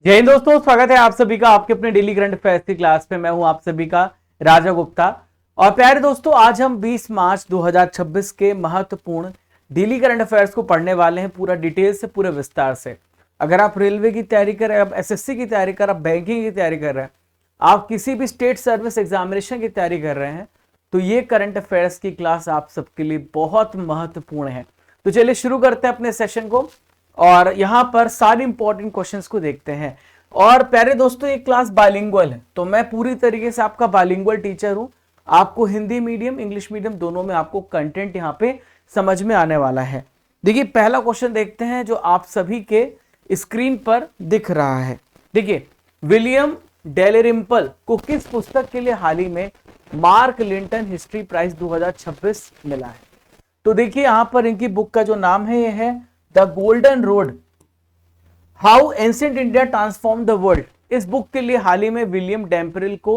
जय हिंद दोस्तों, स्वागत है आप सभी का आपके अपने डेली करंट अफेयर्स की क्लास में। मैं हूं आप सभी का राजा गुप्ता। और प्यारे दोस्तों, आज हम 20 मार्च 2026 के महत्वपूर्ण डेली करंट अफेयर्स को पढ़ने वाले हैं पूरा डिटेल से, पूरे विस्तार से। अगर आप रेलवे की तैयारी कर रहे हैं, आप एसएससी की तैयारी कर रहे हैं, आप बैंकिंग की तैयारी कर रहे हैं, आप किसी भी स्टेट सर्विस एग्जामिनेशन की तैयारी कर रहे हैं, तो ये करंट अफेयर्स की क्लास आप सबके लिए बहुत महत्वपूर्ण है। तो चलिए शुरू करते हैं अपने सेशन को और यहां पर सारे इंपॉर्टेंट क्वेश्चंस को देखते हैं। और प्यारे दोस्तों, ये क्लास बाइलिंगुअल है, तो मैं पूरी तरीके से आपका बाइलिंगुअल टीचर हूं। आपको हिंदी मीडियम, इंग्लिश मीडियम दोनों में आपको कंटेंट यहां पे समझ में आने वाला है। देखिए, पहला क्वेश्चन देखते हैं जो आप सभी के स्क्रीन पर दिख रहा है। देखिए, विलियम डेलेरिम्पल को किस पुस्तक के लिए हाल ही में मार्क लिंटन हिस्ट्री प्राइज 2026 मिला है? तो देखिए, यहां पर इनकी बुक का जो नाम है, ये है the golden road, how ancient India transform the world. इस बुक के लिए हाल ही में विलियम डेम्परिल को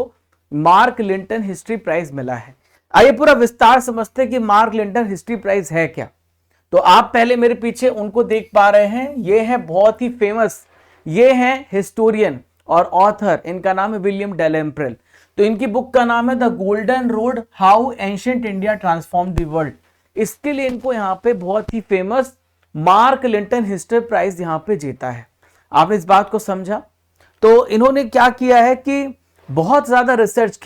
मार्क लिंटन हिस्ट्री प्राइज मिला है। आइए पूरा विस्तार समझते हैं कि मार्क लिंटन हिस्ट्री प्राइज है क्या। तो आप पहले मेरे पीछे उनको देख पा रहे हैं, ये है बहुत ही फेमस, ये है हिस्टोरियन और ऑथर, इनका नाम है विलियम डेलेम्परिल। तो इनकी बुक का नाम है the golden road, how ancient India transform the world. इसके लिए इनको यहाँ पे बहुत ही famous Mark Linton history prize यहाँ पे जीता है। आपने इस बात को समझा? तो इन्होंने क्या किया है कि बहुत ज्यादा रिसर्च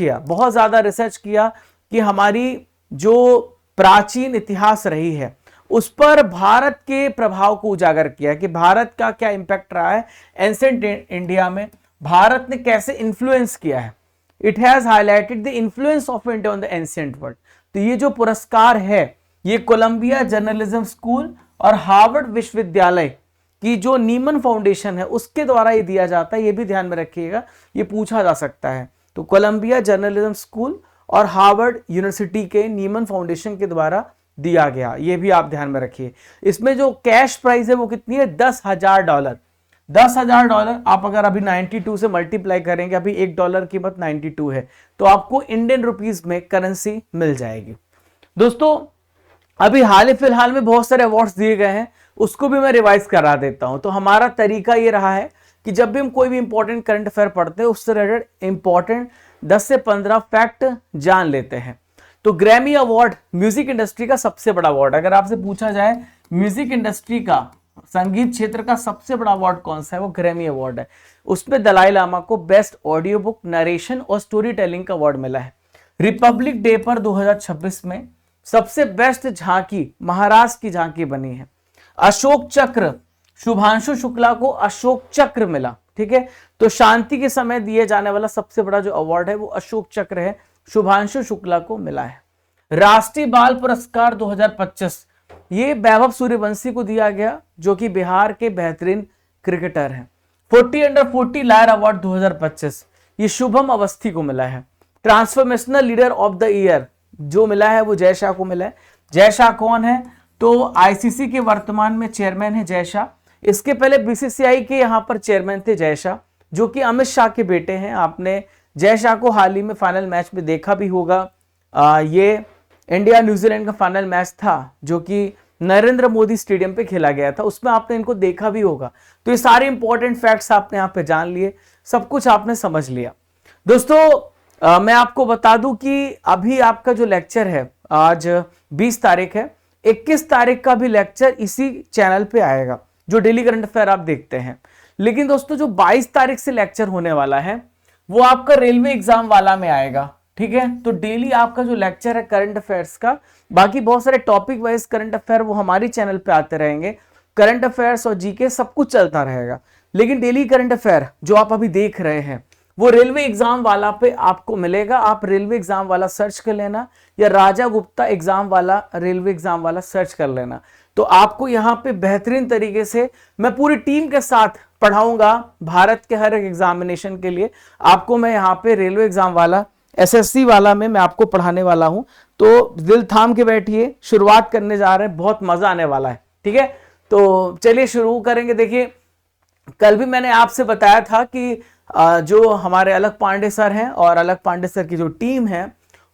किया कि हमारी जो प्राचीन इतिहास रही है उस पर भारत के प्रभाव को उजागर किया कि भारत का क्या इंपैक्ट रहा है एंशिएंट इंडिया में, भारत ने कैसे इन्फ्लुएंस किया है। It has highlighted the influence of India on the ancient world. तो ये जो पुरस्कार है, ये कोलंबिया जर्नलिज्म स्कूल और हार्वर्ड विश्वविद्यालय की जो नीमन फाउंडेशन है उसके द्वारा ये दिया जाता है। ये भी ध्यान में रखिएगा, ये पूछा जा सकता है। तो कोलंबिया जर्नलिज्म स्कूल और हार्वर्ड यूनिवर्सिटी के नीमन फाउंडेशन के द्वारा दिया गया, ये भी आप ध्यान में रखिए। इसमें जो कैश प्राइस है वो कितनी है? $10,000। $10,000 आप अगर अभी 92 से मल्टीप्लाई करेंगे, अभी $1 की कीमत 92 है, तो आपको इंडियन रुपीज में करेंसी मिल जाएगी। दोस्तों, अभी हाल ही फिलहाल में बहुत सारे अवार्ड्स दिए गए हैं, उसको भी मैं रिवाइज करा देता हूं। तो हमारा तरीका ये रहा है कि जब भी हम कोई भी इंपॉर्टेंट करंट अफेयर पढ़ते हैं, उससे रिलेटेड इंपॉर्टेंट 10 से 15 फैक्ट जान लेते हैं। तो ग्रैमी अवार्ड म्यूजिक इंडस्ट्री का सबसे बड़ा अवार्ड, अगर आपसे पूछा जाए म्यूजिक इंडस्ट्री का, संगीत क्षेत्र का सबसे बड़ा अवार्ड कौन सा है, वो ग्रैमी अवार्ड है। उसमें दलाई लामा को बेस्ट ऑडियो बुक, नरेशन और स्टोरी टेलिंग का अवार्ड मिला है। रिपब्लिक डे पर 2026 में सबसे बेस्ट झांकी महाराष्ट्र की झांकी बनी है। अशोक चक्र, शुभांशु शुक्ला को अशोक चक्र मिला। ठीक है, तो शांति के समय दिए जाने वाला सबसे बड़ा जो अवार्ड है वो अशोक चक्र है, शुभांशु शुक्ला को मिला है। राष्ट्रीय बाल पुरस्कार 2025 ये वैभव सूर्यवंशी को दिया गया, जो कि बिहार के बेहतरीन क्रिकेटर हैं। 40 अंडर 40 लायर अवार्ड 2025 ये शुभम अवस्थी को मिला है। Transformational leader of the year जो मिला है वो जय शाह को मिला है। जय शाह कौन है? तो आईसीसी के वर्तमान में चेयरमैन है जय शाह। इसके पहले बीसीसीआई के यहां पर चेयरमैन थे जय शाह, जो कि अमित शाह के बेटे हैं। आपने जय शाह को हाल ही में फाइनल मैच में देखा भी होगा। ये इंडिया न्यूजीलैंड का फाइनल मैच था जो कि नरेंद्र मोदी स्टेडियम पे खेला गया था, उसमें आपने इनको देखा भी होगा। तो ये सारे इंपॉर्टेंट फैक्ट्स आपने यहाँ पे जान लिए, सब कुछ आपने समझ लिया। दोस्तों, मैं आपको बता दूं कि अभी आपका जो लेक्चर है, आज 20 तारीख है, 21 तारीख का भी लेक्चर इसी चैनल पे आएगा जो डेली करंट अफेयर आप देखते हैं। लेकिन दोस्तों, जो 22 तारीख से लेक्चर होने वाला है वो आपका रेलवे एग्जाम वाला में आएगा। ठीक है, तो डेली आपका जो लेक्चर है करंट अफेयर्स का, बाकी बहुत सारे टॉपिक वाइज करंट अफेयर वो हमारी चैनल पे आते रहेंगे। करंट अफेयर्स और जीके सब कुछ चलता रहेगा, लेकिन डेली करंट अफेयर जो आप अभी देख रहे हैं वो रेलवे एग्जाम वाला पे आपको मिलेगा। आप रेलवे एग्जाम वाला सर्च कर लेना या राजा गुप्ता एग्जाम वाला, रेलवे एग्जाम वाला सर्च कर लेना। तो आपको यहाँ पे बेहतरीन तरीके से मैं पूरी टीम के साथ पढ़ाऊंगा भारत के हर एक एग्जामिनेशन के लिए। आपको मैं यहाँ पे रेलवे एग्जाम वाला, एसएससी वाला में मैं आपको पढ़ाने वाला हूं। तो दिल थाम के बैठिए, शुरुआत करने जा रहे हैं, बहुत मजा आने वाला है। ठीक है, तो चलिए शुरू करेंगे। देखिए, कल भी मैंने आपसे बताया था कि जो हमारे अलग पांडे सर हैं और अलग पांडे सर की जो टीम है,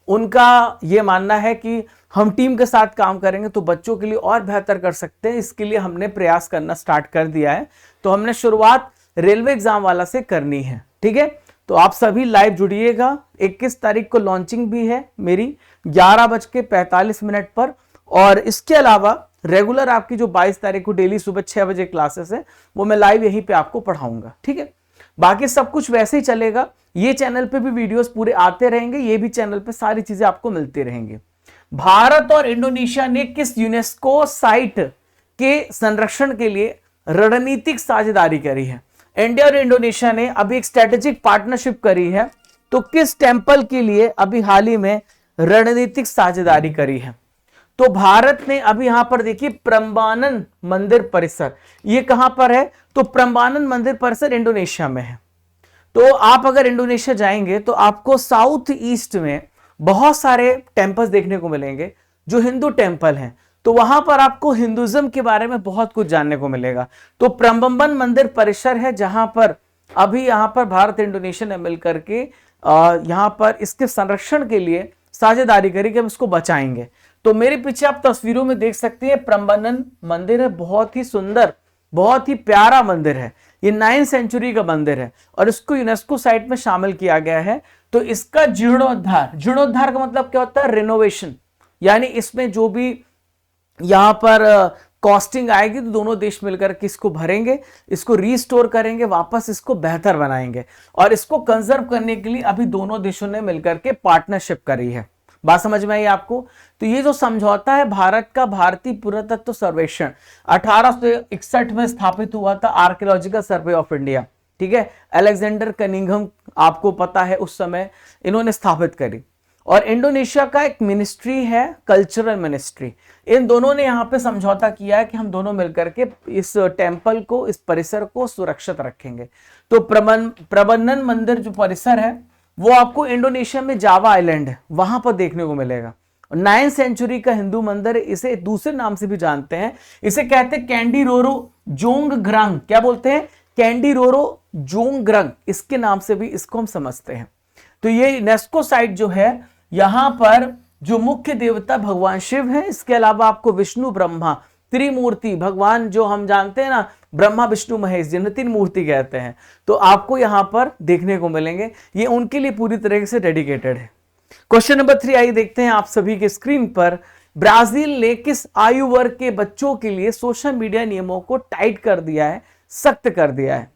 उनका ये मानना है कि हम टीम के साथ काम करेंगे तो बच्चों के लिए और बेहतर कर सकते हैं। इसके लिए हमने प्रयास करना स्टार्ट कर दिया है। तो हमने शुरुआत रेलवे एग्जाम वाला से करनी है। ठीक है, तो आप सभी लाइव जुड़िएगा। 21 तारीख को लॉन्चिंग भी है मेरी 11:45 पर, और इसके अलावा रेगुलर आपकी जो 22 तारीख को डेली सुबह 6 बजे क्लासेस है वो मैं लाइव यहीं पे आपको पढ़ाऊंगा। ठीक है, बाकी सब कुछ वैसे ही चलेगा। ये चैनल पे भी वीडियोस पूरे आते रहेंगे, ये भी चैनल पे सारी चीजें आपको मिलती रहेंगी। भारत और इंडोनेशिया ने किस यूनेस्को साइट के संरक्षण के लिए रणनीतिक साझेदारी करी है? इंडिया और इंडोनेशिया ने अभी एक स्ट्रेटेजिक पार्टनरशिप करी है, तो किस टेंपल के लिए अभी हाल ही में रणनीतिक साझेदारी करी है? तो भारत ने अभी यहां पर देखिए प्रम्बानन मंदिर परिसर, ये कहां पर है? तो प्रम्बानन मंदिर परिसर इंडोनेशिया में है। तो आप अगर इंडोनेशिया जाएंगे तो आपको साउथ ईस्ट में बहुत सारे टेम्पल्स देखने को मिलेंगे जो हिंदू टेम्पल हैं, तो वहां पर आपको हिंदुज्म के बारे में बहुत कुछ जानने को मिलेगा। तो प्रम्बन मंदिर परिसर है जहां पर अभी यहां पर भारत इंडोनेशिया ने मिलकर के यहां पर इसके संरक्षण के लिए साझेदारी करी कि हम इसको बचाएंगे। तो मेरे पीछे आप तस्वीरों में देख सकते हैं प्रम्बनन मंदिर है, बहुत ही सुंदर, बहुत ही प्यारा मंदिर है। ये 9वीं सेंचुरी का मंदिर है और इसको यूनेस्को साइट में शामिल किया गया है। तो इसका जीर्णोद्धार, जीर्णोद्धार का मतलब क्या होता है? रिनोवेशन, यानी इसमें जो भी यहां पर कॉस्टिंग आएगी तो दोनों देश मिलकर के इसको भरेंगे, इसको रीस्टोर करेंगे, वापस इसको बेहतर बनाएंगे, और इसको कंजर्व करने के लिए अभी दोनों देशों ने मिलकर के पार्टनरशिप करी है। बात समझ में आई आपको? तो ये जो समझौता है भारत का भारतीय पुरातत्व सर्वेक्षण 1861 में स्थापित हुआ था, आर्कियोलॉजिकल सर्वे ऑफ इंडिया। ठीक है, अलेक्जेंडर कनिंघम आपको पता है उस समय इन्होंने स्थापित करी। और इंडोनेशिया का एक मिनिस्ट्री है कल्चरल मिनिस्ट्री, इन दोनों ने यहाँ पे समझौता किया है कि हम दोनों मिलकर के इस टेम्पल को, इस परिसर को सुरक्षित रखेंगे। तो प्रबंधन मंदिर जो परिसर है वो आपको इंडोनेशिया में जावा आइलैंड है, वहां पर देखने को मिलेगा। 9वीं सेंचुरी का हिंदू मंदिर, इसे दूसरे नाम से भी जानते हैं, इसे कहते हैं कैंडीरोरो जोंगग्रांग। क्या बोलते हैं? कैंडीरोरो जोंगग्रांग, इसके नाम से भी इसको हम समझते हैं। तो ये यूनेस्को साइट जो है, यहां पर जो मुख्य देवता भगवान शिव है, इसके अलावा आपको विष्णु ब्रह्मा त्रिमूर्ति भगवान जो हम जानते हैं ना, ब्रह्मा विष्णु महेश, जिन्हें तीन मूर्ति कहते हैं, तो आपको यहां पर देखने को मिलेंगे। ये उनके लिए पूरी तरीके से डेडिकेटेड है। क्वेश्चन नंबर 3 आइए देखते हैं आप सभी के स्क्रीन पर। ब्राजील ने किस आयु वर्ग के बच्चों के लिए सोशल मीडिया नियमों को टाइट कर दिया है, सख्त कर दिया है?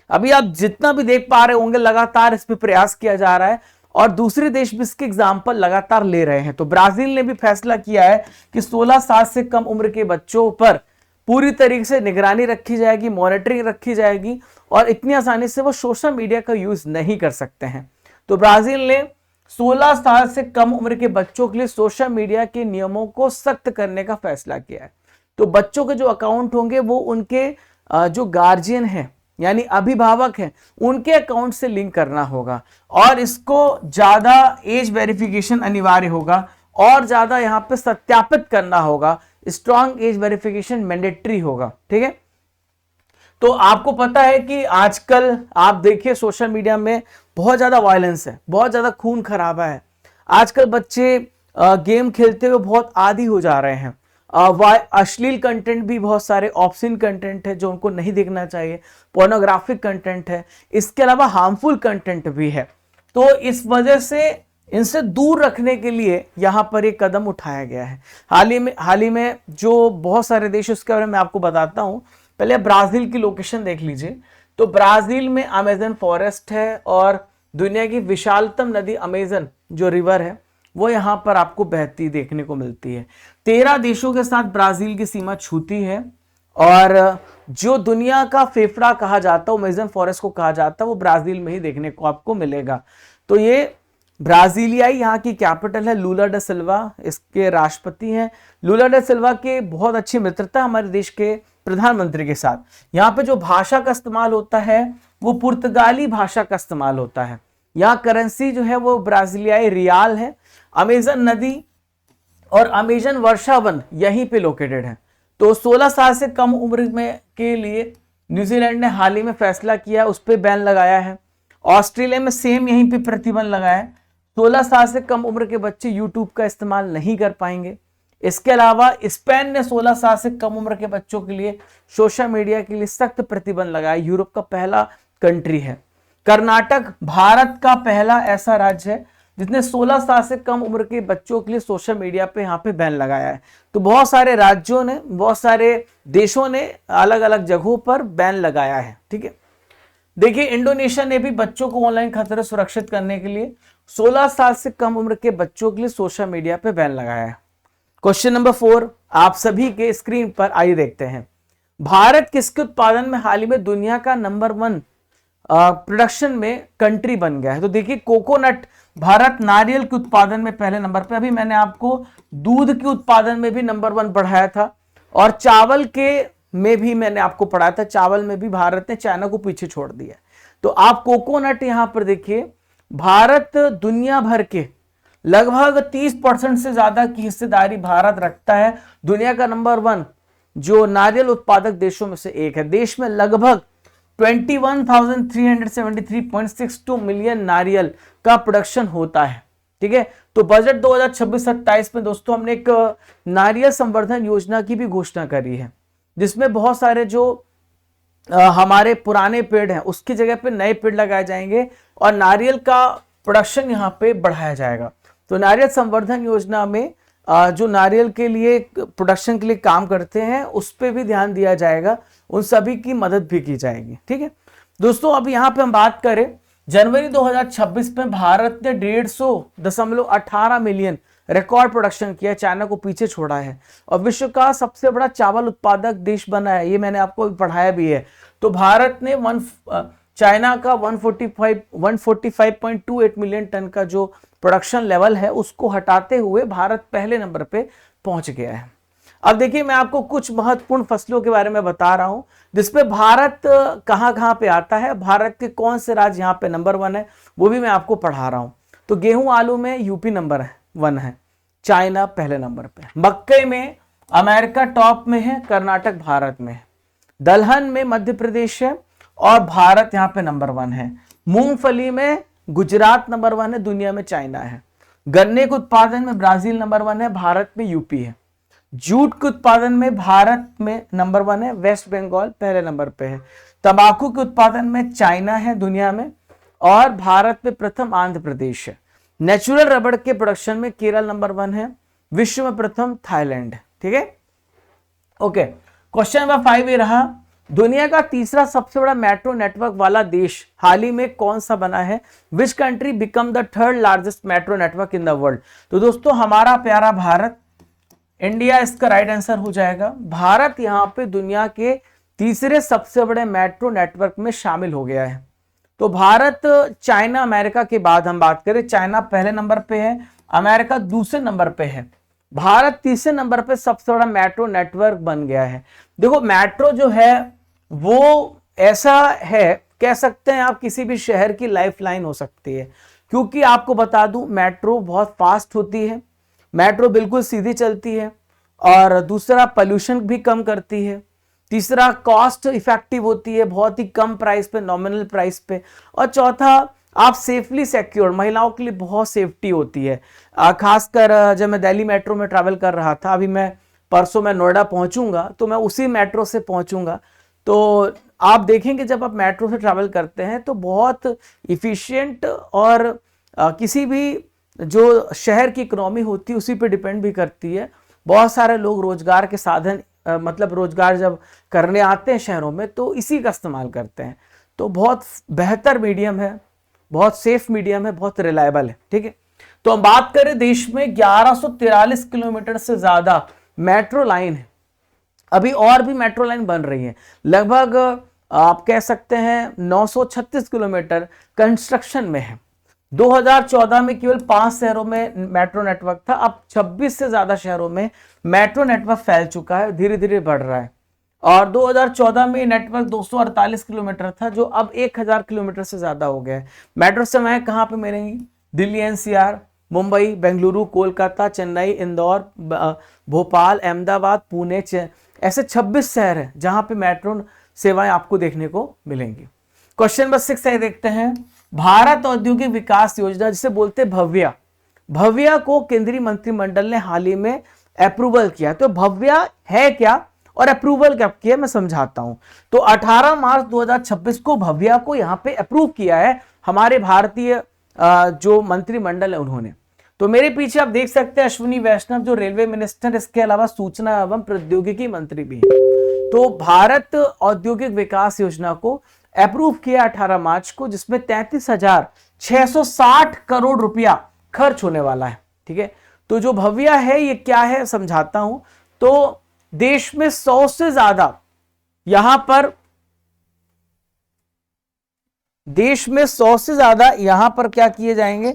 अभी आप जितना भी देख पा रहे होंगे लगातार इस पर प्रयास किया जा रहा है और दूसरे देश भी इसके एग्जाम्पल लगातार ले रहे हैं। तो ब्राजील ने भी फैसला किया है कि 16 साल से कम उम्र के बच्चों पर पूरी तरीके से निगरानी रखी जाएगी, मॉनिटरिंग रखी जाएगी, और इतनी आसानी से वो सोशल मीडिया का यूज नहीं कर सकते हैं। तो ब्राजील ने 16 साल से कम उम्र के बच्चों के लिए सोशल मीडिया के नियमों को सख्त करने का फैसला किया है। तो बच्चों के जो अकाउंट होंगे वो उनके जो गार्जियन है यानी अभिभावक हैं उनके अकाउंट से लिंक करना होगा, और इसको ज्यादा एज वेरिफिकेशन अनिवार्य होगा और ज्यादा यहां पे सत्यापित करना होगा, स्ट्रॉन्ग एज वेरिफिकेशन मैंडेटरी होगा। ठीक है, तो आपको पता है कि आजकल आप देखिए सोशल मीडिया में बहुत ज्यादा वायलेंस है, बहुत ज्यादा खून खराबा है। आजकल बच्चे गेम खेलते हुए बहुत आदी हो जा रहे हैं। अश्लील कंटेंट भी बहुत सारे, ऑब्सीन कंटेंट है जो उनको नहीं देखना चाहिए, पोर्नोग्राफिक कंटेंट है, इसके अलावा हार्मफुल कंटेंट भी है। तो इस वजह से इनसे दूर रखने के लिए यहां पर एक कदम उठाया गया है। हाल ही में जो बहुत सारे देश, उसके बारे में आपको बताता हूं। पहले ब्राजील की लोकेशन देख लीजिए। तो ब्राजील में अमेजन फॉरेस्ट है और दुनिया की विशालतम नदी अमेजन जो रिवर है वो यहां पर आपको बहती देखने को मिलती है। 13 देशों के साथ ब्राजील की सीमा छूती है, और जो दुनिया का फेफड़ा कहा जाता है, अमेजन फॉरेस्ट को कहा जाता है, वो ब्राजील में ही देखने को आपको मिलेगा। तो ये ब्राजीलिया यहाँ की कैपिटल है, लूला डा सिल्वा इसके राष्ट्रपति हैं। लूला डा सिल्वा के बहुत अच्छी मित्रता हमारे देश के प्रधानमंत्री के साथ। यहाँ पे जो भाषा का इस्तेमाल होता है वो पुर्तगाली भाषा का इस्तेमाल होता है। यहाँ करेंसी जो है वो ब्राजीलियाई रियाल है। अमेजन नदी और अमेजन वर्षा वन यहीं पे लोकेटेड है। तो 16 साल से कम उम्र में के लिए न्यूजीलैंड ने हाल ही में फैसला किया, उस पर बैन लगाया है। ऑस्ट्रेलिया में सेम यहीं पे प्रतिबंध लगाया है। 16 साल से कम उम्र के बच्चे यूट्यूब का इस्तेमाल नहीं कर पाएंगे। इसके अलावा स्पेन ने 16 साल से कम उम्र के बच्चों के लिए सोशल मीडिया के लिए सख्त प्रतिबंध लगाया, यूरोप का पहला कंट्री है। कर्नाटक भारत का पहला ऐसा राज्य है जिसने 16 साल से कम उम्र के बच्चों के लिए सोशल मीडिया पे यहाँ पे बैन लगाया है। तो बहुत सारे राज्यों ने, बहुत सारे देशों ने अलग अलग जगहों पर बैन लगाया है, ठीक है। देखिए इंडोनेशिया ने भी बच्चों को ऑनलाइन खतरे सुरक्षित करने के लिए 16 साल से कम उम्र के बच्चों के लिए सोशल मीडिया पे बैन लगाया है। क्वेश्चन नंबर 4 आप सभी के स्क्रीन पर आइए देखते हैं। भारत किसके उत्पादन में हाल ही में दुनिया का नंबर 1 प्रोडक्शन में कंट्री बन गया है? तो देखिए कोकोनट, भारत नारियल के उत्पादन में पहले नंबर पे। अभी मैंने आपको दूध के उत्पादन में भी नंबर 1 पढ़ाया था और चावल के में भी मैंने आपको पढ़ाया था। चावल में भी भारत ने चाइना को पीछे छोड़ दिया। तो आप कोकोनट यहां पर देखिए, भारत दुनिया भर के लगभग 30% से ज्यादा की हिस्सेदारी भारत रखता है। दुनिया का नंबर 1 जो नारियल उत्पादक देशों में से एक है। देश में लगभग 21,373.62 मिलियन नारियल का प्रोडक्शन होता है, ठीक है। तो बजट 2026-27 में दोस्तों हमने एक नारियल संवर्धन योजना की भी घोषणा करी है, जिसमें बहुत सारे जो हमारे पुराने पेड़ हैं उसकी जगह पे नए पेड़ लगाए जाएंगे और नारियल का प्रोडक्शन यहाँ पे बढ़ाया जाएगा। तो नारियल संवर्धन योजना में जो नारियल के लिए प्रोडक्शन के लिए काम करते हैं उस पर भी ध्यान दिया जाएगा, उन सभी की मदद भी की जाएगी, ठीक है दोस्तों। अब यहाँ पे हम बात करें, जनवरी 2026 में भारत ने 150.18 मिलियन रिकॉर्ड प्रोडक्शन किया, चाइना को पीछे छोड़ा है और विश्व का सबसे बड़ा चावल उत्पादक देश बना है। ये मैंने आपको पढ़ाया भी है। तो भारत ने चाइना का 145.28 मिलियन टन का जो प्रोडक्शन लेवल है उसको हटाते हुए भारत पहले नंबर पे पहुंच गया है। अब देखिए मैं आपको कुछ महत्वपूर्ण फसलों के बारे में बता रहा हूं जिसपे भारत कहां पे आता है, भारत के कौन से राज्य यहां पे नंबर 1 है वो भी मैं आपको पढ़ा रहा हूं। तो गेहूं आलू में यूपी नंबर 1 है, चाइना पहले नंबर पे। मक्के में अमेरिका टॉप में है, कर्नाटक भारत में है। दलहन में मध्य प्रदेश है और भारत यहाँ पे नंबर 1 है। मूंगफली में गुजरात नंबर 1 है, दुनिया में चाइना है। गन्ने के उत्पादन में ब्राजील नंबर 1 है, भारत में यूपी है। जूट के उत्पादन में भारत में नंबर 1 है, वेस्ट बंगाल पहले नंबर पे है। तंबाकू के उत्पादन में चाइना है दुनिया में और भारत में प्रथम आंध्र प्रदेश है। नेचुरल रबड़ के प्रोडक्शन में केरल नंबर 1 है, विश्व में प्रथम थाईलैंड है, ठीक है। ओके, क्वेश्चन नंबर 5 ये रहा, दुनिया का तीसरा सबसे बड़ा मेट्रो नेटवर्क वाला देश हाल ही में कौन सा बना है? Which country become the 3rd largest metro network in the world? तो दोस्तों हमारा प्यारा भारत, इंडिया इसका राइट आंसर हो जाएगा। भारत यहाँ पे दुनिया के तीसरे सबसे बड़े मेट्रो नेटवर्क में शामिल हो गया है। तो भारत चाइना अमेरिका के बाद हम बात करें, चाइना पहले नंबर पे है, अमेरिका दूसरे नंबर पे है, भारत तीसरे नंबर पे सबसे बड़ा मेट्रो नेटवर्क बन गया है। देखो मेट्रो जो है वो ऐसा है, कह सकते हैं आप किसी भी शहर की लाइफलाइन हो सकती है, क्योंकि आपको बता दूं मेट्रो बहुत फास्ट होती है, मेट्रो बिल्कुल सीधी चलती है और दूसरा पोल्यूशन भी कम करती है, तीसरा कॉस्ट इफेक्टिव होती है, बहुत ही कम प्राइस पे, नॉमिनल प्राइस पे, और चौथा आप सेफली सिक्योर, महिलाओं के लिए बहुत सेफ्टी होती है। खासकर जब मैं दिल्ली मेट्रो में ट्रैवल कर रहा था, अभी मैं परसों मैं नोएडा पहुंचूंगा तो मैं उसी मेट्रो से पहुंचूंगा, तो आप देखेंगे जब आप मेट्रो से ट्रैवल करते हैं तो बहुत इफिशिएंट और किसी भी जो शहर की इकोनॉमी होती है उसी पे डिपेंड भी करती है। बहुत सारे लोग रोजगार के साधन मतलब रोजगार जब करने आते हैं शहरों में तो इसी का इस्तेमाल करते हैं। तो बहुत बेहतर मीडियम है, बहुत सेफ मीडियम है, बहुत रिलायबल है, ठीक है। तो हम बात करें, देश में 1143 किलोमीटर से ज्यादा मेट्रो लाइन है, अभी और भी मेट्रो लाइन बन रही है। लगभग आप कह सकते हैं 936 किलोमीटर कंस्ट्रक्शन में है। 2014 में केवल 5 शहरों में मेट्रो नेटवर्क था, अब 26 से ज्यादा शहरों में मेट्रो नेटवर्क फैल चुका है, धीरे धीरे बढ़ रहा है। और 2014 में नेटवर्क 248 किलोमीटर था जो अब 1000 किलोमीटर से ज्यादा हो गया है। मेट्रो सेवाएं कहाँ पे मिलेंगी? दिल्ली एनसीआर, मुंबई, बेंगलुरु, कोलकाता, चेन्नई, इंदौर, भोपाल, अहमदाबाद, पुणे, ऐसे 26 शहर हैं जहां पे मेट्रो सेवाएं आपको देखने को मिलेंगी। क्वेश्चन नंबर 6 है, देखते हैं। भारत औद्योगिक विकास योजना जिसे बोलते हैं भव्या, भव्या को केंद्रीय मंत्रिमंडल ने हाल ही में अप्रूवल किया। तो भव्या है क्या और अप्रूवल क्या किया मैं समझाता हूं। तो 18 मार्च 2026 को भव्या को यहां पे अप्रूव किया है हमारे भारतीय जो मंत्रिमंडल है उन्होंने। तो मेरे पीछे आप देख सकते हैं अश्विनी वैष्णव जो रेलवे मिनिस्टर, इसके अलावा सूचना एवं प्रौद्योगिकी मंत्री भी है। तो भारत औद्योगिक विकास योजना को अप्रूव किया 18 मार्च को, जिसमें 33,660 करोड़ रुपया खर्च होने वाला है। ठीक है, तो जो भव्या है ये क्या है समझाता हूं। तो देश में 100 से ज्यादा यहां पर यहां पर क्या किए जाएंगे,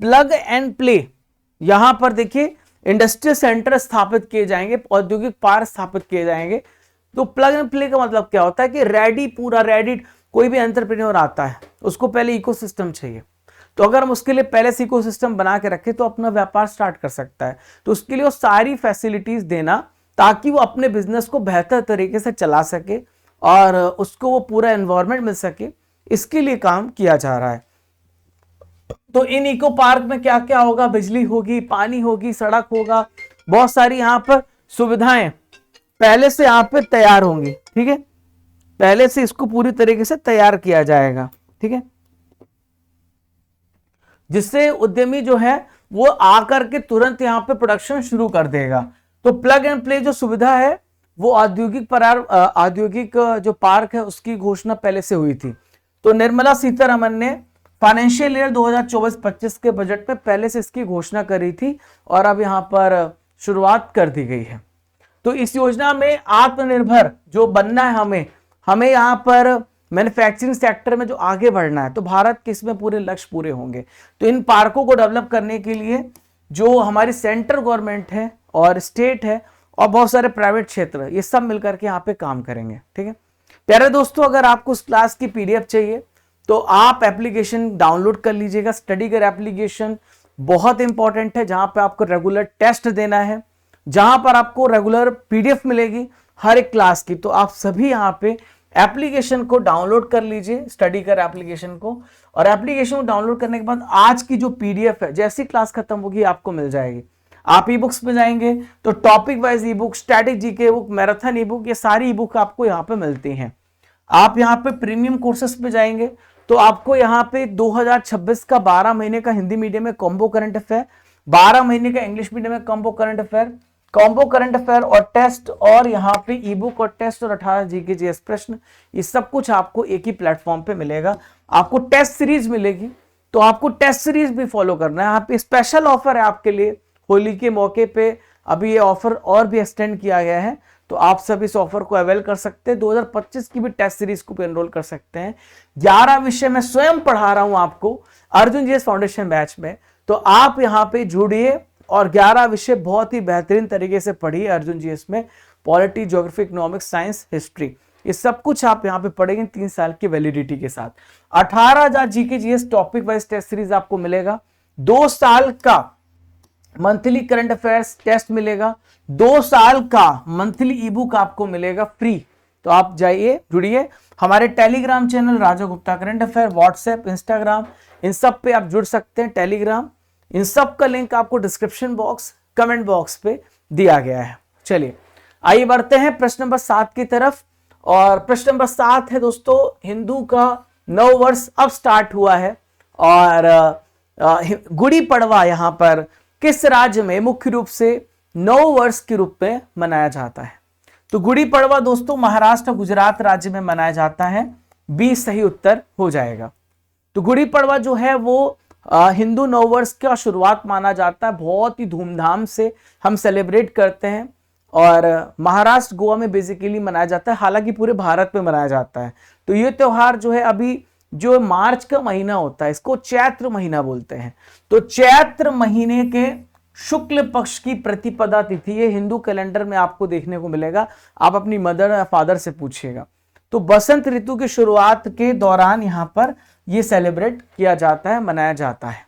प्लग एंड प्ले। यहां पर देखिए इंडस्ट्रियल सेंटर स्थापित किए जाएंगे, औद्योगिक पार्क स्थापित किए जाएंगे। तो प्लग एंड प्ले का मतलब क्या होता है कि रेडी, पूरा रेडी। कोई भी एंटरप्रेन्योर आता है उसको पहले इकोसिस्टम चाहिए, तो अगर हम उसके लिए पहले से इकोसिस्टम बना के रखें तो अपना व्यापार स्टार्ट कर सकता है। तो उसके लिए वो सारी फैसिलिटीज देना ताकि वो अपने बिजनेस को बेहतर तरीके से चला सके और उसको वो पूरा एनवायरनमेंट मिल सके, इसके लिए काम किया जा रहा है। तो इन इको पार्क में क्या क्या होगा, बिजली होगी, पानी होगी, सड़क होगा, बहुत सारी यहाँ पर सुविधाएं पहले से यहाँ पे तैयार होंगी। ठीक है, पहले से इसको पूरी तरीके से तैयार किया जाएगा। ठीक है, जिससे उद्यमी जो है वो आकर के तुरंत यहाँ पे प्रोडक्शन शुरू कर देगा। तो प्लग एंड प्ले जो सुविधा है वो औद्योगिक जो पार्क है उसकी घोषणा पहले से हुई थी। तो निर्मला सीतारमन ने फाइनेंशियल ईयर 2024-25 के बजट में पहले से इसकी घोषणा करी थी और अब यहाँ पर शुरुआत कर दी गई है। तो इस योजना में आत्मनिर्भर जो बनना है, हमें यहाँ पर मैन्युफैक्चरिंग सेक्टर में जो आगे बढ़ना है, तो भारत के इसमें पूरे लक्ष्य पूरे होंगे। तो इन पार्कों को डेवलप करने के लिए जो हमारी सेंट्रल गवर्नमेंट है और स्टेट है और बहुत सारे प्राइवेट क्षेत्र, ये सब मिलकर के यहाँ पे काम करेंगे। ठीक है प्यारे दोस्तों, अगर आपको उस क्लास की पीडीएफ चाहिए तो आप एप्लीकेशन डाउनलोड कर लीजिएगा। स्टडी कर एप्लीकेशन बहुत इंपॉर्टेंट है, जहां पे आपको रेगुलर टेस्ट देना है, जहां पर आपको रेगुलर पीडीएफ मिलेगी हर एक क्लास की। तो आप सभी यहाँ पे एप्लीकेशन को डाउनलोड कर लीजिए, स्टडी कर एप्लीकेशन को। और एप्लीकेशन को डाउनलोड करने के बाद आज की जो पीडीएफ है जैसी क्लास खत्म होगी आपको मिल जाएगी। आप ई बुक्स में जाएंगे तो topic wise e book, static GK book, marathon ई बुक, ये सारी ई बुक आपको यहाँ पे मिलती हैं। आप यहाँ पे प्रीमियम कोर्सेस पे जाएंगे तो आपको यहाँ पे 2026 का 12 महीने का हिंदी मीडियम में कॉम्बो करंट अफेयर, 12 महीने का इंग्लिश मीडियम में कॉम्बो करंट अफेयर और टेस्ट, और यहाँ पे ई बुक और टेस्ट और 18 जीके जीएस प्रश्न, ये सब कुछ आपको एक ही प्लेटफॉर्म पे मिलेगा। आपको टेस्ट सीरीज मिलेगी, तो आपको टेस्ट सीरीज भी फॉलो करना है। यहाँ पे स्पेशल ऑफर है आपके लिए, होली के मौके पे अभी ये ऑफर और भी एक्सटेंड किया गया है, तो आप सब इस ऑफर को अवेल कर सकते हैं। 2025 की भी टेस्ट सीरीज को भी एनरोल कर सकते हैं। 11 विषय मैं स्वयं पढ़ा रहा हूं आपको अर्जुन जीएस फाउंडेशन बैच में, तो आप यहाँ पे जुड़िए और 11 विषय बहुत ही बेहतरीन तरीके से पढ़िए अर्जुन जीएस में। Polity, geography, economics, science, history, ये सब कुछ आप यहाँ पे पढ़ेंगे 3 साल की वैलिडिटी के साथ। 18 GK GS topic wise test series आपको मिलेगा। 2 साल का मंथली करंट अफेयर्स टेस्ट मिलेगा, 2 साल का मंथली ई बुक आपको मिलेगा फ्री। तो आप जाइए, जुड़िए हमारे Telegram channel Raja Gupta current affair, WhatsApp, Instagram, इन सब पे आप जुड़ सकते हैं। टेलीग्राम, इन सब का लिंक आपको डिस्क्रिप्शन बॉक्स, कमेंट बॉक्स पे दिया गया है। चलिए आइए बढ़ते हैं प्रश्न नंबर 7 की तरफ। और प्रश्न नंबर 7 है दोस्तों, हिंदू का नव वर्ष अब स्टार्ट हुआ है और गुड़ी पड़वा यहाँ पर किस राज्य में मुख्य रूप से नव वर्ष के रूप में मनाया जाता है? तो गुड़ी पड़वा दोस्तों महाराष्ट्र, गुजरात राज्य में मनाया जाता है। बी सही उत्तर हो जाएगा। तो गुड़ी पड़वा जो है वो हिंदू नव वर्ष का शुरुआत माना जाता है। बहुत ही धूमधाम से हम सेलिब्रेट करते हैं और महाराष्ट्र, गोवा में बेसिकली मनाया जाता है, हालांकि पूरे भारत में मनाया जाता है। तो ये त्योहार जो है अभी जो मार्च का महीना होता है इसको चैत्र महीना बोलते हैं। तो चैत्र महीने के शुक्ल पक्ष की प्रतिपदा तिथि ये हिंदू कैलेंडर में आपको देखने को मिलेगा। आप अपनी मदर या फादर से पूछिएगा। तो बसंत ऋतु की शुरुआत के दौरान यहाँ पर ये सेलिब्रेट किया जाता है, मनाया जाता है।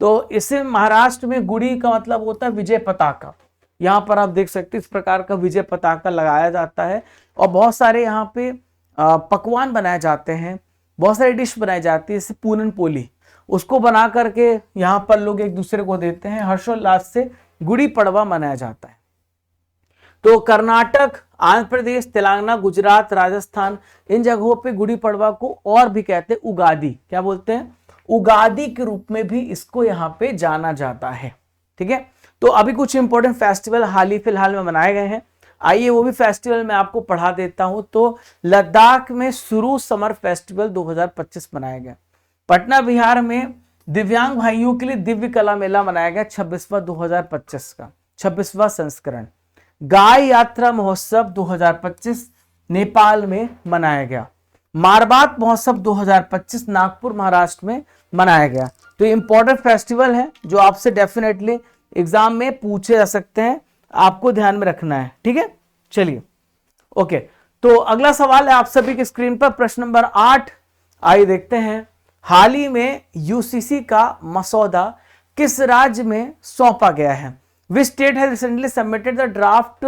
तो इसे महाराष्ट्र में गुड़ी का मतलब होता है विजय पताका। यहाँ पर आप देख सकते हैं इस प्रकार का विजय पताका लगाया जाता है और बहुत सारे यहाँ पे पकवान बनाए जाते हैं, बहुत सारी डिश बनाई जाती है, जैसे पूरन पोली, उसको बना करके यहाँ पर लोग एक दूसरे को देते हैं, हर्षोल्लास से गुड़ी पड़वा मनाया जाता है। तो कर्नाटक, आंध्र प्रदेश, तेलंगाना, गुजरात, राजस्थान, इन जगहों पे गुड़ी पड़वा को और भी कहते हैं उगादी। क्या बोलते हैं? उगादी के रूप में भी इसको यहाँ पे जाना जाता है। ठीक है, तो अभी कुछ इंपॉर्टेंट फेस्टिवल हाल ही फिलहाल में मनाए गए हैं, आइए वो भी फेस्टिवल मैं आपको पढ़ा देता हूं। तो लद्दाख में सुरू समर फेस्टिवल 2025 मनाया गया। पटना बिहार में दिव्यांग भाइयों के लिए दिव्य कला मेला मनाया गया 26वां 2025 का 26वां संस्करण। गाय यात्रा महोत्सव 2025 नेपाल में मनाया गया। मारबात महोत्सव 2025 नागपुर महाराष्ट्र में मनाया गया। तो इंपॉर्टेंट फेस्टिवल है जो आपसे डेफिनेटली एग्जाम में पूछे जा सकते हैं, आपको ध्यान में रखना है। ठीक है, चलिए ओके। तो अगला सवाल है आप सभी की स्क्रीन पर, प्रश्न नंबर 8। आइए देखते हैं, हाल ही में यूसीसी का मसौदा किस राज्य में सौंपा गया है? Which state has recently submitted the draft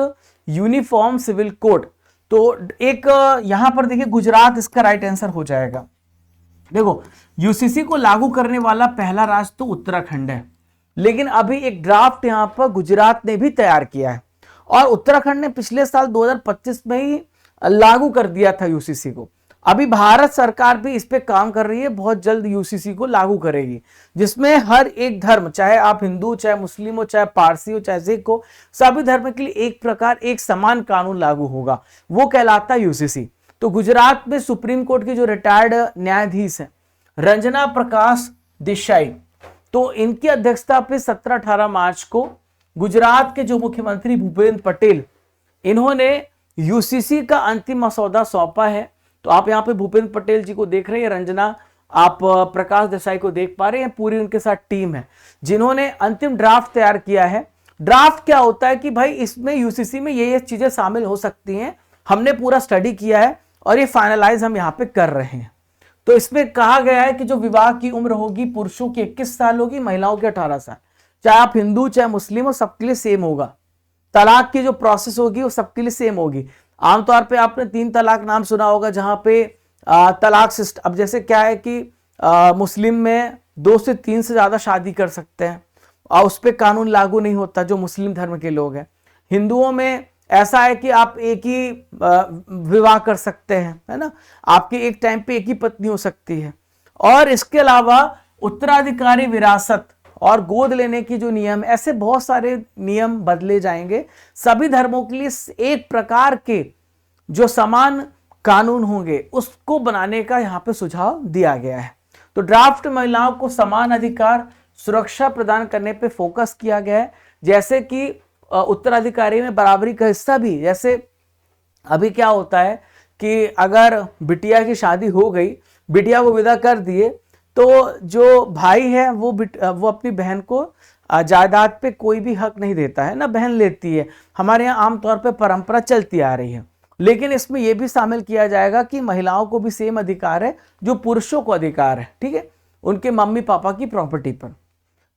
uniform civil code? तो एक यहां पर देखिए गुजरात इसका राइट आंसर हो जाएगा। देखो, यूसीसी को लागू करने वाला पहला राज्य तो उत्तराखंड है, लेकिन अभी एक ड्राफ्ट यहां पर गुजरात ने भी तैयार किया है और उत्तराखंड ने पिछले साल 2025 में ही लागू कर दिया था यूसीसी को। अभी भारत सरकार भी इस पे काम कर रही है, बहुत जल्द यूसीसी को लागू करेगी, जिसमें हर एक धर्म, चाहे आप हिंदू, चाहे मुस्लिम हो, चाहे पारसी हो, चाहे सिख हो, सभी धर्म के लिए एक प्रकार एक समान कानून लागू होगा, वो कहलाता है यूसीसी। तो गुजरात में सुप्रीम कोर्ट के जो रिटायर्ड न्यायाधीश हैं रंजना प्रकाश देसाई, तो इनकी अध्यक्षता पे 17-18 मार्च को गुजरात के जो मुख्यमंत्री भूपेंद्र पटेल, इन्होंने यूसीसी का अंतिम मसौदा सौंपा है। तो आप यहाँ पे भूपेंद्र पटेल जी को देख रहे हैं, रंजना आप प्रकाश देसाई को देख पा रहे हैं, पूरी उनके साथ टीम है जिन्होंने अंतिम ड्राफ्ट तैयार किया है। ड्राफ्ट क्या होता है कि भाई इसमें यूसीसी में ये चीजें शामिल हो सकती हैं, हमने पूरा स्टडी किया है और ये फाइनलाइज हम यहाँ पे कर रहे हैं। तो इसमें कहा गया है कि जो विवाह की उम्र होगी पुरुषों की 21 साल होगी, महिलाओं की 18 साल, चाहे आप हिंदू चाहे मुस्लिम हो, सबके लिए सेम होगा। तलाक की जो प्रोसेस होगी वो सबके लिए सेम होगी। आमतौर पे आपने 3 तलाक नाम सुना होगा, जहां पे तलाक सिस्टम, अब जैसे क्या है कि मुस्लिम में 2 से 3 से ज्यादा शादी कर सकते हैं और उस पर कानून लागू नहीं होता जो मुस्लिम धर्म के लोग हैं। हिंदुओं में ऐसा है कि आप एक ही विवाह कर सकते हैं, है ना, आपकी एक टाइम पे एक ही पत्नी हो सकती है। और इसके अलावा उत्तराधिकारी विरासत और गोद लेने की जो नियम, ऐसे बहुत सारे नियम बदले जाएंगे। सभी धर्मों के लिए एक प्रकार के जो समान कानून होंगे उसको बनाने का यहाँ पे सुझाव दिया गया है। तो ड्राफ्ट महिलाओं को समान अधिकार सुरक्षा प्रदान करने पे फोकस किया गया है, जैसे कि उत्तराधिकारी में बराबरी का हिस्सा भी। जैसे अभी क्या होता है कि अगर बिटिया की शादी हो गई, बिटिया को विदा कर दिए, तो जो भाई है वो अपनी बहन को जायदाद पे कोई भी हक नहीं देता है ना, बहन लेती है। हमारे यहाँ आमतौर पे परंपरा चलती आ रही है, लेकिन इसमें यह भी शामिल किया जाएगा कि महिलाओं को भी सेम अधिकार है जो पुरुषों को अधिकार है, ठीक है, उनके मम्मी पापा की प्रॉपर्टी पर।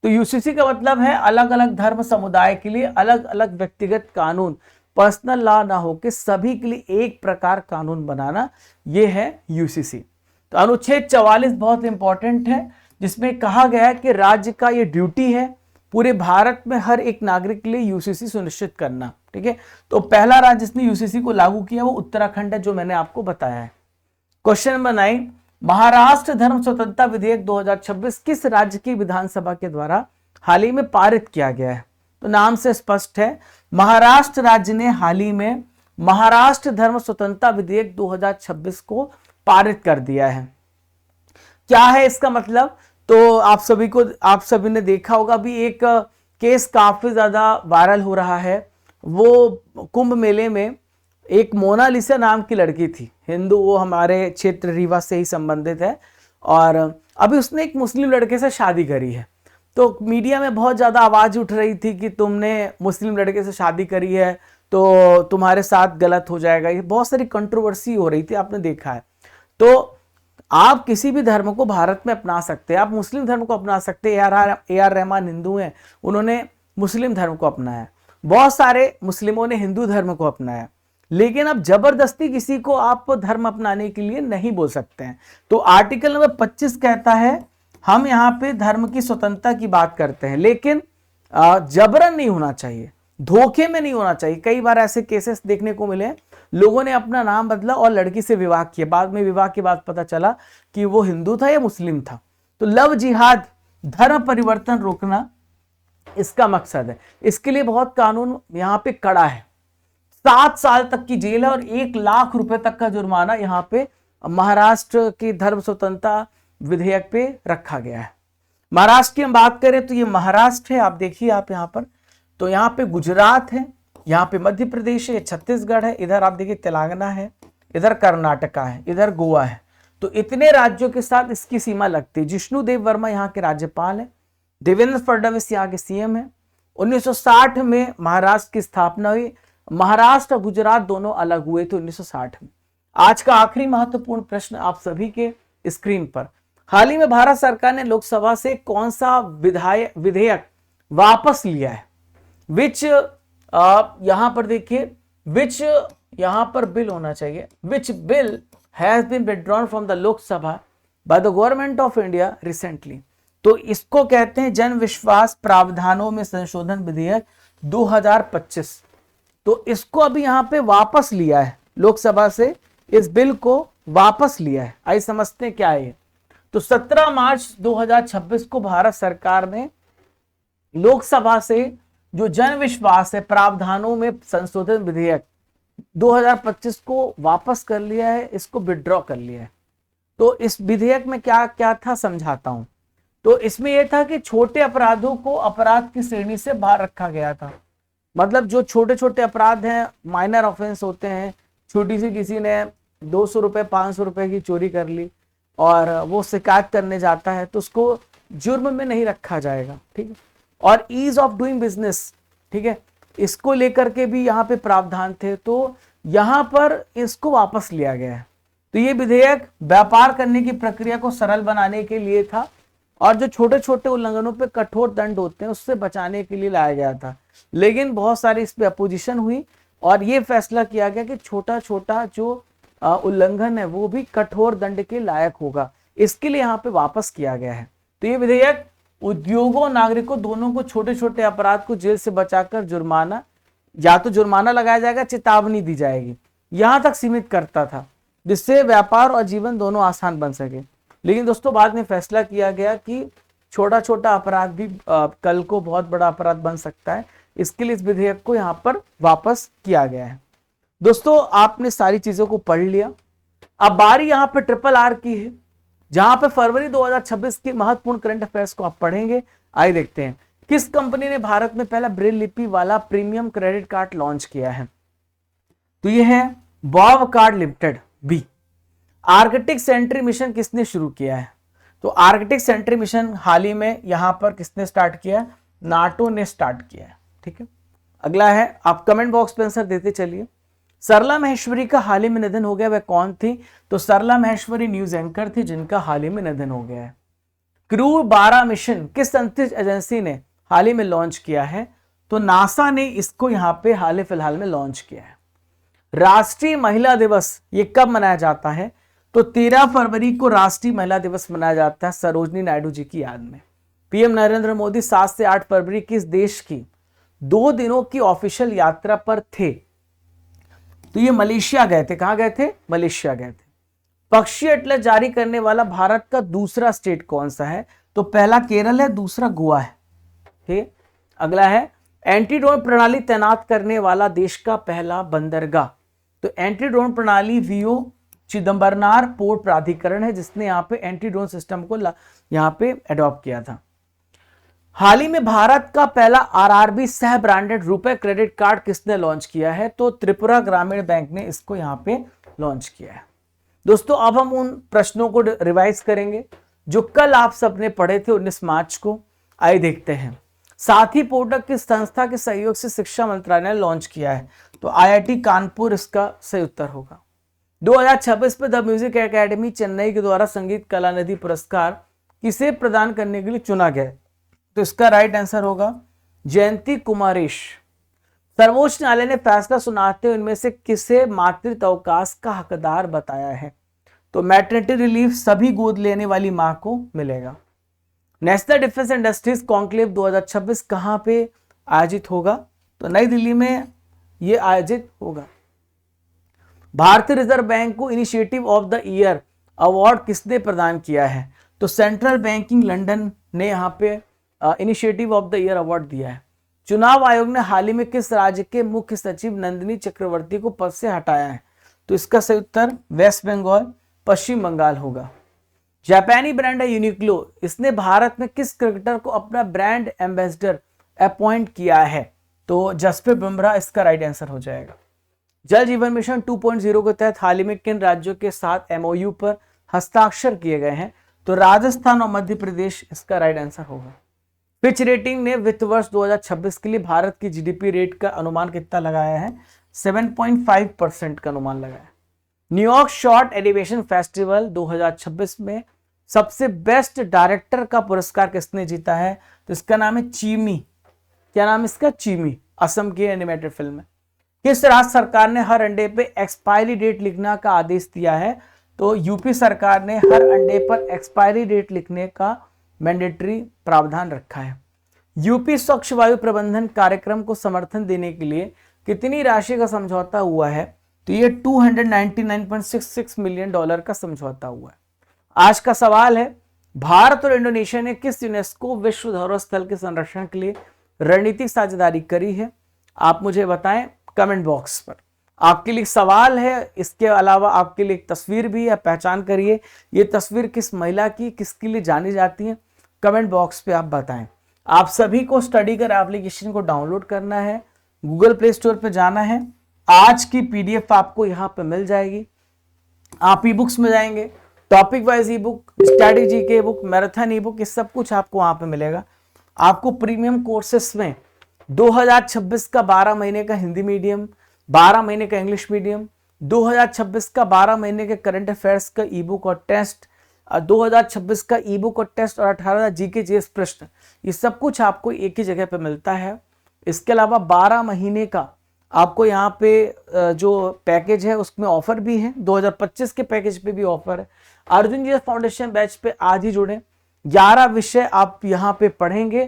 तो यूसीसी का मतलब है अलग अलग धर्म समुदाय के लिए अलग अलग व्यक्तिगत कानून, पर्सनल लॉ ना होकर सभी के लिए एक प्रकार कानून बनाना, यह है यूसीसी। तो अनुच्छेद 44 बहुत इंपॉर्टेंट है, जिसमें कहा गया है कि राज्य का ये ड्यूटी है पूरे भारत में हर एक नागरिक के लिए यूसीसी सुनिश्चित करना, ठीक है। तो पहला राज्य जिसने यूसीसी को लागू किया वो उत्तराखंड है, जो मैंने आपको बताया है। क्वेश्चन नंबर 9, महाराष्ट्र धर्म स्वतंत्रता विधेयक 2026 किस राज्य की विधानसभा के द्वारा हाल ही में पारित किया गया है? तो नाम से स्पष्ट है, महाराष्ट्र राज्य ने हाल ही में महाराष्ट्र धर्म स्वतंत्रता विधेयक 2026 को पारित कर दिया है। क्या है इसका मतलब? तो आप सभी ने देखा होगा, भी एक केस काफी ज्यादा वायरल हो रहा है। वो कुंभ मेले में एक मोनालिसा नाम की लड़की थी, हिंदू, वो हमारे क्षेत्र रीवा से ही संबंधित है, और अभी उसने एक मुस्लिम लड़के से शादी करी है। तो मीडिया में बहुत ज्यादा आवाज उठ रही थी कि तुमने मुस्लिम लड़के से शादी करी है तो तुम्हारे साथ गलत हो जाएगा, ये बहुत सारी कंट्रोवर्सी हो रही थी, आपने देखा है। तो आप किसी भी धर्म को भारत में अपना सकते हैं, आप मुस्लिम धर्म को अपना सकते हैं। ए आर रहमान हिंदू हैं, उन्होंने मुस्लिम धर्म को अपनाया, बहुत सारे मुस्लिमों ने हिंदू धर्म को अपनाया, लेकिन अब जबरदस्ती किसी को आप धर्म अपनाने के लिए नहीं बोल सकते हैं। तो आर्टिकल नंबर 25 कहता है हम यहाँ पे धर्म की स्वतंत्रता की बात करते हैं, लेकिन जबरन नहीं होना चाहिए, धोखे में नहीं होना चाहिए। कई बार ऐसे केसेस देखने को मिले हैं, लोगों ने अपना नाम बदला और लड़की से विवाह किया, बाद में विवाह के बाद पता चला कि वो हिंदू था या मुस्लिम था। तो लव जिहाद, धर्म परिवर्तन रोकना इसका मकसद है। इसके लिए बहुत कानून यहाँ पे कड़ा है, 7 साल तक की जेल है और 1 लाख रुपए तक का जुर्माना यहाँ पे महाराष्ट्र की धर्म स्वतंत्रता विधेयक पे रखा गया है। महाराष्ट्र की हम बात करें तो ये महाराष्ट्र है, आप देखिए आप यहाँ पर, तो यहाँ पे गुजरात है, यहाँ पे मध्य प्रदेश है, छत्तीसगढ़ है, इधर आप देखिए तेलंगाना है, इधर कर्नाटका है, इधर गोवा है। तो इतने राज्यों के साथ इसकी सीमा लगती है। जिष्णु देव वर्मा यहाँ के राज्यपाल है, देवेंद्र फडणवीस यहाँ के सीएम है। 1960 में महाराष्ट्र की स्थापना हुई। महाराष्ट्र और गुजरात दोनों अलग हुए थे 1960 में। आज का आखिरी महत्वपूर्ण प्रश्न आप सभी के स्क्रीन पर, हाल ही में भारत सरकार ने लोकसभा से कौन सा विधेयक वापस लिया है? विच यहां पर देखिए, विच यहां पर बिल होना चाहिए, which bill has been withdrawn from the Lok Sabha by the government of India recently. तो इसको कहते हैं जन विश्वास प्रावधानों में संशोधन विधेयक 2025। तो इसको अभी यहां पे वापस लिया है लोकसभा से, इस बिल को वापस लिया है। आइए समझते हैं क्या है ये। तो 17 मार्च 2026 को भारत सरकार ने लोकसभा से जो जन विश्वास है प्रावधानों में संशोधन विधेयक 2025 को वापस कर लिया है, इसको विड्रॉ कर लिया है। तो इस विधेयक में क्या क्या था समझाता हूं। तो इसमें यह था कि छोटे अपराधों को अपराध की श्रेणी से बाहर रखा गया था। मतलब जो छोटे छोटे अपराध हैं, माइनर ऑफेंस होते हैं, छोटी सी किसी ने 200 रुपए 500 रुपए की चोरी कर ली और वो शिकायत करने जाता है तो उसको जुर्म में नहीं रखा जाएगा, ठीक है। और ईज ऑफ डूइंग बिजनेस, ठीक है, इसको लेकर के भी यहाँ पे प्रावधान थे, तो यहाँ पर इसको वापस लिया गया है। तो ये विधेयक व्यापार करने की प्रक्रिया को सरल बनाने के लिए था और जो छोटे छोटे उल्लंघनों पे कठोर दंड होते हैं उससे बचाने के लिए लाया गया था। लेकिन बहुत सारी इस पे अपोजिशन हुई और ये फैसला किया गया कि छोटा छोटा जो उल्लंघन है वो भी कठोर दंड के लायक होगा, इसके लिए यहाँ पे वापस किया गया है। तो ये विधेयक उद्योगों और नागरिकों दोनों को छोटे छोटे अपराध को जेल से बचाकर जुर्माना, या तो जुर्माना लगाया जाएगा, चेतावनी दी जाएगी, यहां तक सीमित करता था, जिससे व्यापार और जीवन दोनों आसान बन सके। लेकिन दोस्तों बाद में फैसला किया गया कि छोटा छोटा अपराध भी कल को बहुत बड़ा अपराध बन सकता है, इसके लिए इस विधेयक को यहाँ पर वापस किया गया है। दोस्तों आपने सारी चीजों को पढ़ लिया, अब बारी यहाँ पे RRR की है, जहां पे फरवरी 2026 के महत्वपूर्ण करंट अफेयर्स को आप पढ़ेंगे। आइए देखते हैं किस कंपनी ने भारत में पहला ब्रेल लिपि वाला प्रीमियम क्रेडिट कार्ड लॉन्च किया है। तो ये है BOB card limited, B. Arctic sentry mission किसने शुरू किया है? तो आर्कटिक सेंट्री मिशन हाल ही में यहां पर किसने स्टार्ट किया? नाटो ने स्टार्ट किया है, ठीक है। अगला है, आप कमेंट बॉक्स में आंसर देते चलिए। सरला माहेश्वरी का हाल ही में निधन हो गया, वह कौन थी? तो सरला माहेश्वरी न्यूज एंकर थी जिनका हाल ही में निधन हो गया है। क्रू 12 मिशन किस अंतरिक्ष एजेंसी ने हाल ही में लॉन्च किया है? तो नासा ने इसको यहां पे हाल फिलहाल में लॉन्च किया है। राष्ट्रीय महिला दिवस ये कब मनाया जाता है? तो 13 फरवरी को राष्ट्रीय महिला दिवस मनाया जाता है सरोजनी नायडू जी की याद में। पीएम नरेंद्र मोदी 7 से 8 फरवरी की इस देश की 2 दिनों की ऑफिशियल यात्रा पर थे। तो ये मलेशिया गए थे। कहां गए थे? मलेशिया गए थे। पक्षी एटलस जारी करने वाला भारत का दूसरा स्टेट कौन सा है? तो पहला केरल है, दूसरा गोवा है, ठीक। अगला है, एंटी ड्रोन प्रणाली तैनात करने वाला देश का पहला बंदरगाह। तो एंटी ड्रोन प्रणाली वीओ चिदम्बरनार पोर्ट प्राधिकरण है जिसने यहाँ पे एंटी ड्रोन सिस्टम को यहाँ पे अडॉप्ट किया था। हाल ही में भारत का पहला आरआरबी सह ब्रांडेड रुपए क्रेडिट कार्ड किसने लॉन्च किया है? तो त्रिपुरा ग्रामीण बैंक ने इसको यहाँ पे लॉन्च किया है। दोस्तों अब हम उन प्रश्नों को रिवाइज करेंगे जो कल आप सबने पढ़े थे 19 मार्च को। आइए देखते हैं। साथी पोर्टल की संस्था के सहयोग से शिक्षा मंत्रालय ने लॉन्च किया है। तो आईआईटी कानपुर इसका सही उत्तर होगा। 2026 में द म्यूजिक एकेडमी चेन्नई के द्वारा संगीत कला निधि पुरस्कार किसे प्रदान करने के लिए चुना गया? तो इसका राइट आंसर होगा जयंती कुमारेश। सर्वोच्च न्यायालय ने फैसला सुनाते हुए इनमें से किसे मातृत्व अवकाश का हकदार बताया है? तो मैटरनिटी रिलीफ सभी गोद लेने वाली मां को मिलेगा। नेशनल डिफेंस इंडस्ट्रीज कॉन्क्लेव 2026 कहां पे आयोजित होगा? तो नई दिल्ली में ये आयोजित होगा। भारतीय रिजर्व बैंक को initiative of the year award किसने प्रदान किया है? तो सेंट्रल बैंकिंग लंदन ने यहां पे initiative of the year award दिया है। चुनाव आयोग ने हाल ही में किस राज्य के मुख्य सचिव नंदिनी चक्रवर्ती को पद से हटाया है? तो इसका सही उत्तर वेस्ट बंगाल, पश्चिम बंगाल होगा। जापानी ब्रांड है यूनिक्लो, इसने भारत में किस क्रिकेटर को अपना ब्रांड एम्बेसडर अपॉइंट किया है? तो जसप्रीत बुमराह इसका राइट आंसर हो जाएगा। जल जीवन मिशन 2.0 के तहत हाल ही में किन राज्यों के साथ एमओयू पर हस्ताक्षर किए गए हैं? तो राजस्थान और मध्य प्रदेश इसका राइट आंसर होगा। फिच रेटिंग ने वित्त वर्ष 2026 के लिए भारत की जीडीपी रेट का अनुमान कितना लगाया है? 7.5% का अनुमान लगाया। न्यूयॉर्क शॉर्ट एनिमेशन फेस्टिवल 2026 में सबसे बेस्ट डायरेक्टर का पुरस्कार किसने जीता है? तो इसका नाम है चीमी। क्या नाम है इसका? चीमी। असम की एनिमेटेड फिल्म है। किस राज्य सरकार ने हर अंडे पे एक्सपायरी डेट लिखने का आदेश दिया है? तो यूपी सरकार ने हर अंडे पर एक्सपायरी डेट लिखने का मैंडेटरी प्रावधान रखा है। यूपी स्वच्छ वायु प्रबंधन कार्यक्रम को समर्थन देने के लिए कितनी राशि का समझौता हुआ है? तो ये $299.66 मिलियन का समझौता हुआ है। आज का सवाल है, भारत और इंडोनेशिया ने किस यूनेस्को विश्व धरोहर स्थल के संरक्षण के लिए रणनीतिक साझेदारी करी है? आप मुझे बताएं कमेंट बॉक्स पर। आपके लिए सवाल है, इसके अलावा आपके लिए एक तस्वीर भी है, पहचान करिए ये तस्वीर किस महिला की, किसके लिए जानी जाती है? कमेंट बॉक्स पे आप बताएं। आप सभी को स्टडी कर एप्लीकेशन को डाउनलोड करना है, गूगल प्ले स्टोर पे जाना है। आज की पीडीएफ आपको यहाँ पे मिल जाएगी। आप ई बुक्स में जाएंगे, topic wise e book, strategy के बुक, मैराथन ई बुक, ये सब कुछ आपको वहां पे मिलेगा। आपको प्रीमियम कोर्सेस में 2026 का 12 महीने का हिंदी मीडियम, 12 महीने का इंग्लिश मीडियम, 2026 का 12 महीने के करंट अफेयर्स का ई बुक और टेस्ट, 2026 का ई बुक और टेस्ट और 18 जीके जीएस प्रश्न, ये सब कुछ आपको एक ही जगह पे मिलता है। इसके अलावा 12 महीने का आपको यहाँ पे जो पैकेज है उसमें ऑफर भी है, 2025 के पैकेज पे भी ऑफर है। अर्जुन जी फाउंडेशन बैच पे आज ही जुड़े। 11 विषय आप यहाँ पे पढ़ेंगे,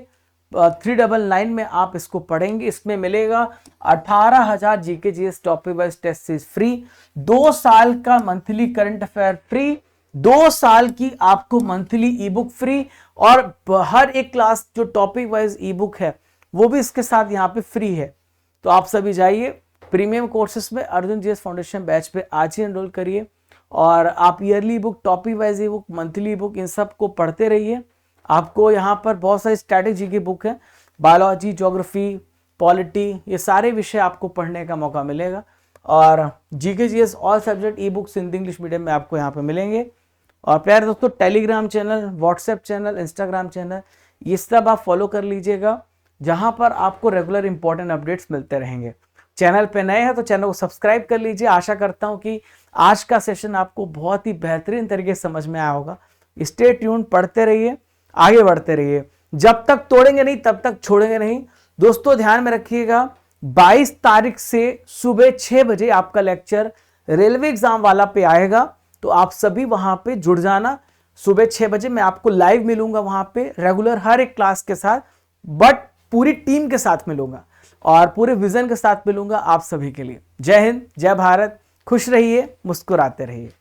399 में आप इसको पढ़ेंगे। इसमें मिलेगा 18,000 GK GS topic wise test series free, 2 साल का मंथली करंट अफेयर फ्री, 2 साल की आपको मंथली ई बुक फ्री, और हर एक क्लास जो टॉपिक वाइज ई बुक है वो भी इसके साथ यहाँ पे फ्री है। तो आप सभी जाइए प्रीमियम कोर्सेस में अर्जुन जीएस फाउंडेशन बैच पे आज ही एनरोल करिए, और आप yearly book, topic wise e book, monthly book, इन सब को पढ़ते रहिए। आपको यहाँ पर बहुत सारी स्ट्रैटेजी की बुक है, बायोलॉजी, ज्योग्राफी, पॉलिटी, ये सारे विषय आपको पढ़ने का मौका मिलेगा। और GK GS all subject e books Hindi English medium में आपको यहाँ पे मिलेंगे। और प्यारे दोस्तों, Telegram channel, WhatsApp channel, Instagram channel, ये सब आप फॉलो कर लीजिएगा, जहां पर आपको रेगुलर इंपॉर्टेंट अपडेट्स मिलते रहेंगे। चैनल पे नए हैं तो चैनल को सब्सक्राइब कर लीजिए। आशा करता हूं कि आज का सेशन आपको बहुत ही बेहतरीन तरीके से समझ में आया होगा। स्टे ट्यून, पढ़ते रहिए, आगे बढ़ते रहिए। जब तक तोड़ेंगे नहीं तब तक छोड़ेंगे नहीं। दोस्तों ध्यान में रखिएगा, 22 तारीख से सुबह 6 बजे आपका लेक्चर रेलवे एग्जाम वाला पे आएगा, तो आप सभी वहां पे जुड़ जाना। सुबह 6 बजे मैं आपको लाइव मिलूंगा वहां पे, रेगुलर हर एक क्लास के साथ, बट पूरी टीम के साथ मिलूंगा और पूरे विजन के साथ मिलूंगा आप सभी के लिए। जय हिंद, जय भारत, खुश रहिए, मुस्कुराते रहिए।